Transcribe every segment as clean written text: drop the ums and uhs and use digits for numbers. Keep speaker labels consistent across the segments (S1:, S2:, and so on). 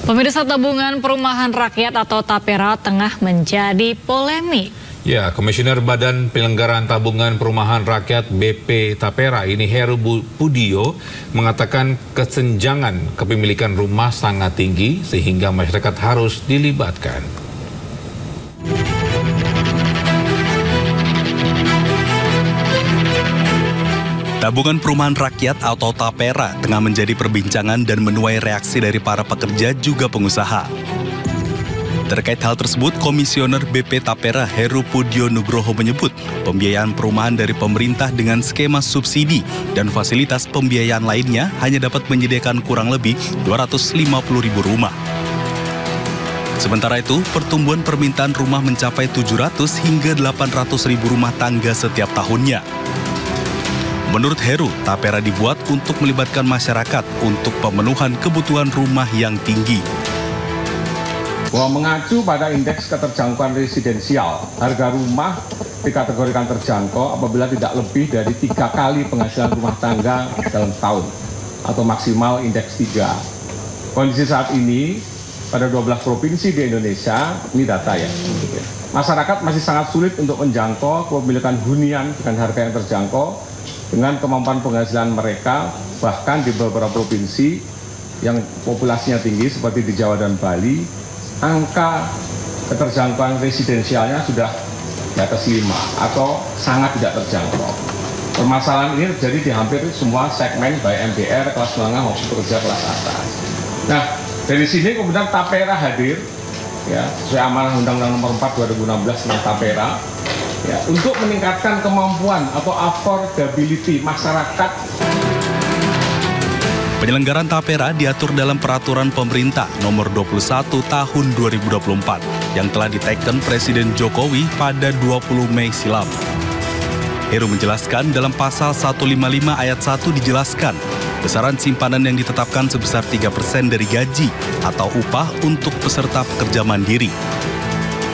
S1: Pemirsa, tabungan perumahan rakyat atau TAPERA tengah menjadi polemik.
S2: Ya, Komisioner Badan Penyelenggaraan Tabungan Perumahan Rakyat BP TAPERA ini Heru Pudio mengatakan kesenjangan kepemilikan rumah sangat tinggi sehingga masyarakat harus dilibatkan.
S3: Tabungan Perumahan Rakyat atau TAPERA tengah menjadi perbincangan dan menuai reaksi dari para pekerja juga pengusaha. Terkait hal tersebut, Komisioner BP TAPERA Heru Pudio Nugroho menyebut pembiayaan perumahan dari pemerintah dengan skema subsidi dan fasilitas pembiayaan lainnya hanya dapat menyediakan kurang lebih 250.000 rumah. Sementara itu, pertumbuhan permintaan rumah mencapai 700 hingga 800.000 rumah tangga setiap tahunnya. Menurut Heru, TAPERA dibuat untuk melibatkan masyarakat untuk pemenuhan kebutuhan rumah yang tinggi.
S4: Bahwa mengacu pada indeks keterjangkauan residensial, harga rumah dikategorikan terjangkau apabila tidak lebih dari 3 kali penghasilan rumah tangga dalam tahun, atau maksimal indeks 3. Kondisi saat ini, pada 12 provinsi di Indonesia, ini data ya, masyarakat masih sangat sulit untuk menjangkau kepemilikan hunian dengan harga yang terjangkau, dengan kemampuan penghasilan mereka, bahkan di beberapa provinsi yang populasinya tinggi seperti di Jawa dan Bali, angka keterjangkauan residensialnya sudah di atas 5 atau sangat tidak terjangkau. Permasalahan ini terjadi di hampir semua segmen, baik MDR, kelas menengah maupun pekerja kelas atas. Nah, dari sini kemudian TAPERA hadir, ya, sesuai amanah Undang-Undang Nomor 4 2016 tentang TAPERA, ya, untuk meningkatkan kemampuan atau affordability masyarakat.
S3: Penyelenggaraan TAPERA diatur dalam Peraturan Pemerintah Nomor 21 Tahun 2024 yang telah diteken Presiden Jokowi pada 20 Mei silam. Heru menjelaskan dalam Pasal 155 Ayat 1 dijelaskan besaran simpanan yang ditetapkan sebesar 3% dari gaji atau upah untuk peserta pekerja mandiri.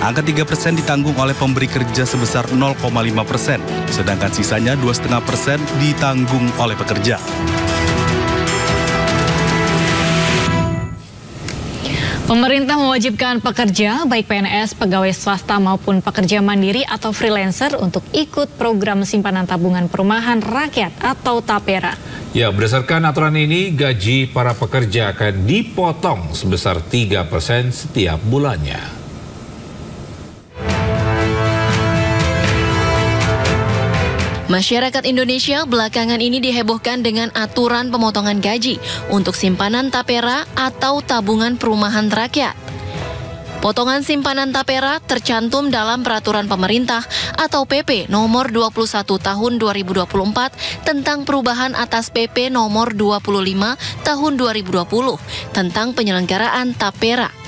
S3: Angka 3% ditanggung oleh pemberi kerja sebesar 0,5%, sedangkan sisanya 2,5% ditanggung oleh pekerja.
S1: Pemerintah mewajibkan pekerja, baik PNS, pegawai swasta maupun pekerja mandiri atau freelancer untuk ikut program simpanan tabungan perumahan rakyat atau TAPERA.
S2: Ya, berdasarkan aturan ini, gaji para pekerja akan dipotong sebesar 3% setiap bulannya.
S5: Masyarakat Indonesia belakangan ini dihebohkan dengan aturan pemotongan gaji untuk simpanan TAPERA atau tabungan perumahan rakyat. Potongan simpanan TAPERA tercantum dalam Peraturan Pemerintah atau PP Nomor 21 Tahun 2024 tentang perubahan atas PP Nomor 25 Tahun 2020 tentang penyelenggaraan TAPERA.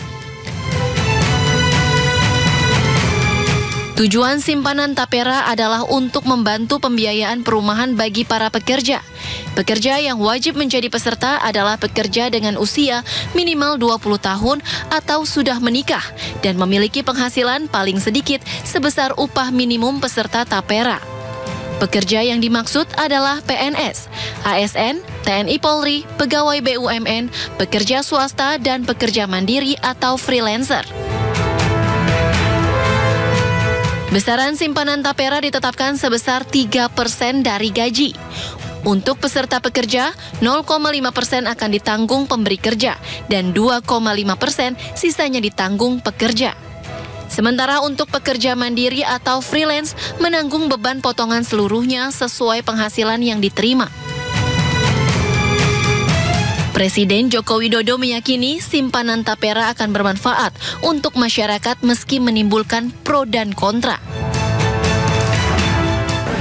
S5: Tujuan simpanan TAPERA adalah untuk membantu pembiayaan perumahan bagi para pekerja. Pekerja yang wajib menjadi peserta adalah pekerja dengan usia minimal 20 tahun atau sudah menikah dan memiliki penghasilan paling sedikit sebesar upah minimum peserta TAPERA. Pekerja yang dimaksud adalah PNS, ASN, TNI Polri, pegawai BUMN, pekerja swasta, dan pekerja mandiri atau freelancer. Besaran simpanan TAPERA ditetapkan sebesar 3% dari gaji. Untuk peserta pekerja, 0,5% akan ditanggung pemberi kerja dan 2,5% sisanya ditanggung pekerja. Sementara untuk pekerja mandiri atau freelance menanggung beban potongan seluruhnya sesuai penghasilan yang diterima. Presiden Joko Widodo meyakini simpanan TAPERA akan bermanfaat untuk masyarakat meski menimbulkan pro dan kontra.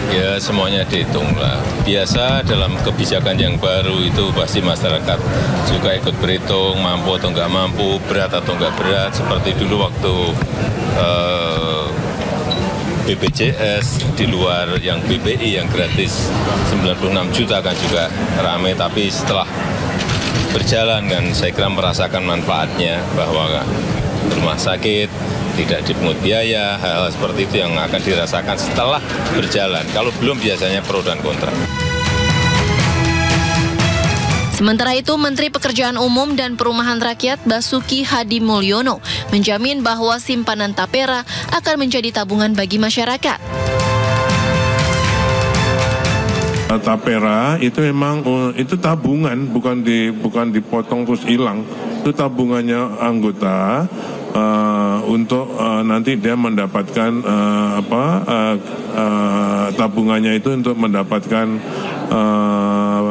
S6: Ya, semuanya dihitung lah. Biasa dalam kebijakan yang baru itu pasti masyarakat juga ikut berhitung, mampu atau nggak mampu, berat atau nggak berat. Seperti dulu waktu BPJS di luar yang BPI yang gratis 96 juta kan juga ramai, tapi setelah berjalan kan saya kira merasakan manfaatnya bahwa rumah sakit tidak dipungut biaya, hal-hal seperti itu yang akan dirasakan setelah berjalan. Kalau belum biasanya pro dan kontra.
S5: Sementara itu, Menteri Pekerjaan Umum dan Perumahan Rakyat Basuki Hadi Mulyono menjamin bahwa simpanan tapera akan menjadi tabungan bagi masyarakat.
S7: Tapera itu memang itu tabungan, bukan dipotong terus hilang. Itu tabungannya anggota untuk nanti dia mendapatkan tabungannya itu untuk mendapatkan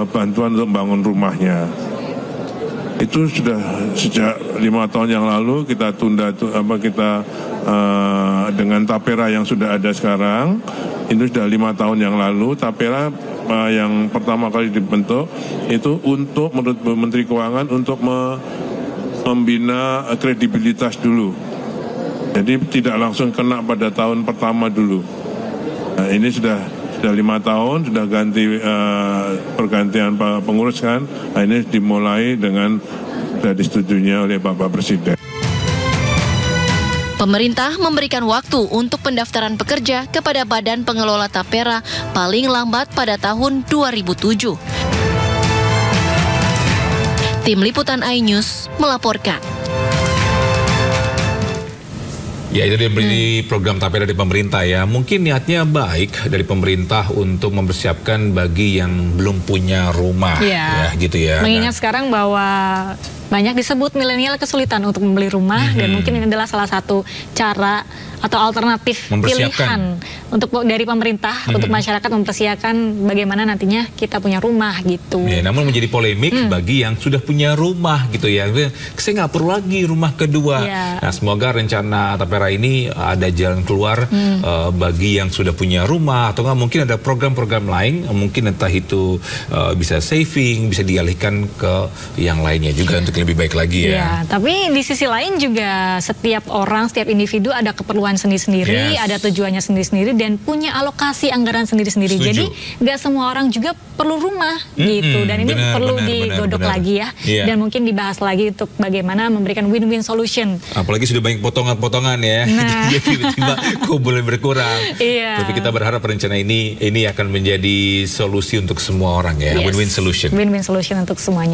S7: bantuan untuk bangun rumahnya. Itu sudah sejak 5 tahun yang lalu kita tunda dengan tapera yang sudah ada sekarang. Itu sudah 5 tahun yang lalu. Tapera yang pertama kali dibentuk itu untuk menurut Menteri Keuangan untuk membina kredibilitas dulu. Jadi tidak langsung kena pada tahun pertama dulu. Nah, ini sudah 5 tahun, sudah ganti pergantian pengurus kan. Nah, ini dimulai dengan sudah disetujuinya oleh Bapak Presiden.
S5: Pemerintah memberikan waktu untuk pendaftaran pekerja kepada Badan Pengelola Tapera paling lambat pada tahun 2007. Tim Liputan iNews melaporkan.
S2: Ya, itu dia program tapera dari pemerintah ya. Mungkin niatnya baik dari pemerintah untuk mempersiapkan bagi yang belum punya rumah, ya gitu ya.
S1: Mengingat sekarang bahwa banyak disebut milenial kesulitan untuk membeli rumah dan mungkin ini adalah salah satu cara atau alternatif pilihan untuk dari pemerintah untuk masyarakat mempersiapkan bagaimana nantinya kita punya rumah gitu.
S2: Ya, namun menjadi polemik bagi yang sudah punya rumah gitu ya. Saya nggak perlu lagi rumah kedua. Nah, semoga rencana tapera ini ada jalan keluar bagi yang sudah punya rumah, atau nggak mungkin ada program-program lain, mungkin entah itu bisa saving, bisa dialihkan ke yang lainnya juga untuk lebih baik lagi ya.
S1: Tapi di sisi lain juga setiap orang, setiap individu ada keperluan sendiri-sendiri, ada tujuannya sendiri-sendiri dan punya alokasi anggaran sendiri-sendiri. Jadi nggak semua orang juga perlu rumah gitu, dan ini perlu digodok lagi ya. Dan mungkin dibahas lagi untuk bagaimana memberikan win-win solution.
S2: Apalagi sudah banyak potongan-potongan ya. Jadi tiba-tiba kok boleh berkurang. Tapi kita berharap rencana ini akan menjadi solusi untuk semua orang ya. Win-win solution.
S1: Win-win solution untuk semuanya.